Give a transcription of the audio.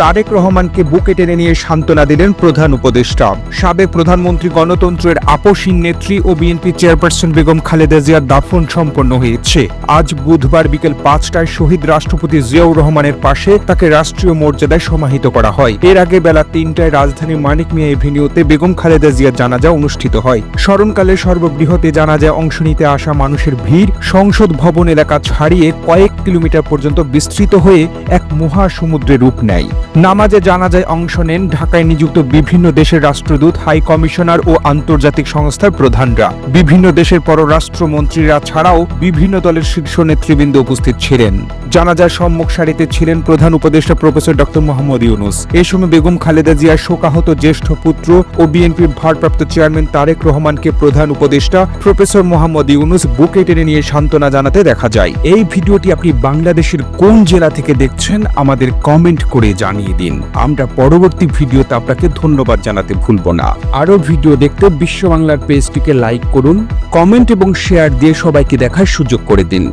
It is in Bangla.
তারেক রহমানকে বুকে টেনে নিয়ে সান্ত্বনা দিলেন প্রধান উপদেষ্টা। সাবেক প্রধানমন্ত্রী, গণতন্ত্রের আপসহীন নেত্রী ও বিএনপি চেয়ারপারসন বেগম খালেদা জিয়ার দাফন সম্পন্ন হয়েছে। আজ বুধবার বিকেল ৫টায় শহীদ রাষ্ট্রপতি জিয়াউর রহমানের পাশে তাকে রাষ্ট্রীয় মর্যাদায় সমাহিত করা হয়। এর আগে বেলা ৩টায় রাজধানীর মানিক মিয়া এভিনিউতে বেগম খালেদা জিয়ার জানাজা অনুষ্ঠিত হয়। স্মরণকালে সর্ববৃহৎ জানাজায় অংশ নিতে আসা মানুষের ভিড় সংসদ ভবন এলাকা ছাড়িয়ে কয়েক কিলোমিটার পর্যন্ত বিস্তৃত হয়ে এক মহাসমুদ্রে রূপ নেয়। নামাজে জানাজায় অংশ নেন ঢাকায় নিযুক্ত বিভিন্ন দেশের রাষ্ট্রদূত, হাই কমিশনার ও আন্তর্জাতিক সংস্থার প্রধানরা। বিভিন্ন দেশের পররাষ্ট্রমন্ত্রীরা ছাড়াও বিভিন্ন দলের শীর্ষ নেতৃবৃন্দ উপস্থিত ছিলেন। জানাজার সম্মুখ সারিতে ছিলেন প্রধান উপদেষ্টা প্রফেসর ডক্টর মোহাম্মদ ইউনূস। এ সময় বেগম খালেদা জিয়ার শোকাহত জ্যেষ্ঠ পুত্র ও বিএনপির ভারপ্রাপ্ত চেয়ারম্যান তারেক রহমানকে প্রধান উপদেষ্টা প্রফেসর মোহাম্মদ ইউনূস বুকে টেনে নিয়ে সান্ত্বনা জানাতে দেখা যায়। এই ভিডিওটি আপনি বাংলাদেশের কোন জেলা থেকে দেখছেন আমাদের কমেন্ট করে জানিয়ে দিন। আমরা পরবর্তী ভিডিওতে আপনাকে ধন্যবাদ জানাতে ভুলব না। আরো ভিডিও দেখতে বিশ্ব বাংলার পেজটিকে লাইক করুন, কমেন্ট এবং শেয়ার দিয়ে সবাইকে দেখার সুযোগ করে দিন।